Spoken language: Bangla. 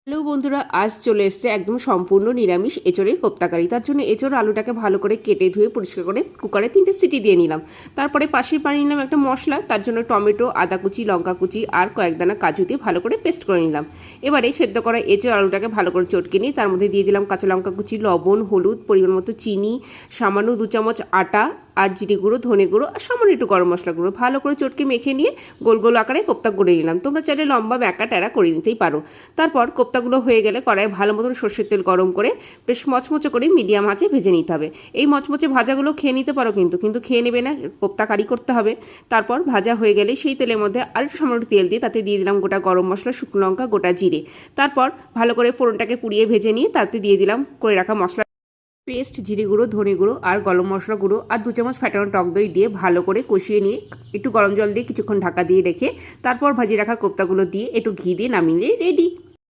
হ্যালো বন্ধুরা, আজ চলে এসছে একদম সম্পূর্ণ নিরামিষ এঁচড়ের কোপ্তাকারি। তার জন্য এঁচড় আলুটাকে ভালো করে কেটে ধুয়ে পরিষ্কার করে কুকারে 3টে সিটি দিয়ে নিলাম। তারপরে পাশে বানিয়ে নিলাম একটা মশলা। তার জন্য টমেটো, আদা কুচি, লঙ্কা কুচি আর কয়েক দানা কাজু দিয়ে ভালো করে পেস্ট করে নিলাম। এবারে সেদ্ধ করা এঁচড় আলুটাকে ভালো করে চটকে নিয়ে তার মধ্যে দিয়ে দিলাম কাঁচা লঙ্কা কুচি, লবণ, হলুদ, পরিমাণ মতো চিনি, সামান্য 2 চামচ আটা আর জিরে গুঁড়ো, ধনে গুঁড়ো আর সামান্য একটু গরম মশলা গুঁড়ো ভালো করে চটকে মেখে নিয়ে গোল গোল আকারে কোপ্তা করে নিলাম। তোমরা চাইলে লম্বা ব্যাকা ট্যারা করে নিতেই পারো। তারপর কোপ্তাগুলো হয়ে গেলে কড়াইয়ে ভালো মতন সর্ষের তেল গরম করে বেশ মচমচে করে মিডিয়াম আঁচে ভেজে নিতে হবে। এই মচমচে ভাজাগুলো খেয়ে নিতে পারো, কিন্তু খেয়ে নেবে না, কোপ্তা কারি করতে হবে। তারপর ভাজা হয়ে গেলে সেই তেলের মধ্যে আরেকটু সামান্য তেল দিয়ে তাতে দিয়ে দিলাম গোটা গরম মশলা, শুকনো লঙ্কা, গোটা জিরে। তারপর ভালো করে ফোড়নটাকে পুড়িয়ে ভেজে নিয়ে তাতে দিয়ে দিলাম করে রাখা মশলা পেস্ট, জিরে গুঁড়ো, ধনে গুঁড়ো আর গরম মশলা গুঁড়ো আর 2 চামচ ফ্যাটানো টক দই দিয়ে ভালো করে কষিয়ে নিয়ে একটু গরম জল দিয়ে কিছুক্ষণ ঢাকা দিয়ে রেখে তারপর ভাজিয়ে রাখা কোপ্তাগুলো দিয়ে একটু ঘি দিয়ে নামিয়ে রেডি।